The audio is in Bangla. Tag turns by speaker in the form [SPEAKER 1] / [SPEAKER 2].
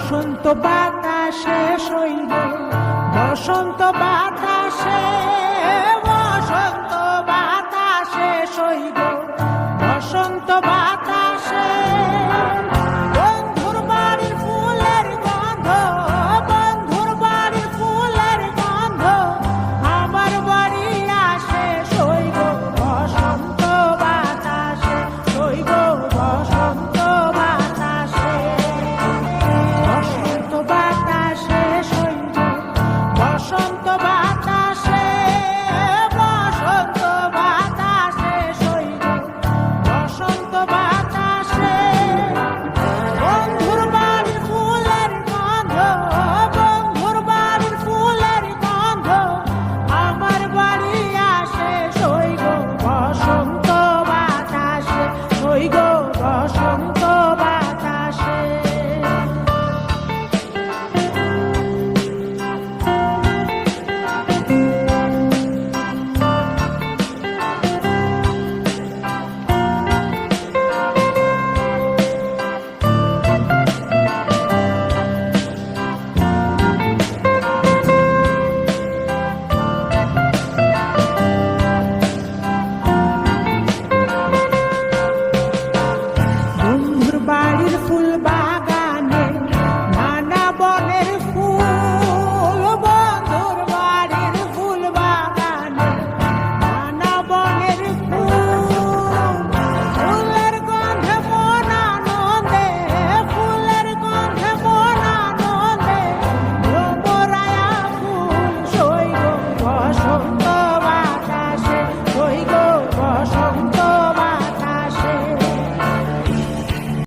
[SPEAKER 1] বসন্ত বাতাসে শৈব, বসন্ত বাতাসে, বসন্ত বাতাসে শৈব, বসন্ত বাতাসে বন্ধুর বাড়ির ফুলের গন্ধ, বন্ধুর বাড়ির ফুলের গন্ধ আমার বাড়ি আসে শৈব, বসন্ত বাতাসে শৈব, বসন্ত বাতাসে, বসন্ত বাতাসে শৈব, বসন্ত বাতাসে, বসন্ত বাতাসে শৈব, বসন্ত বাতাসে বন্ধুর বাড়ির ফুলের গন্ধ, বন্ধুর বাড়ির ফুলের গন্ধ আমার বাড়ি আসে শৈব, বসন্ত বাতাসে শৈব, বসন্ত বাতাসে। বন্ধুর বাড়ির ফুল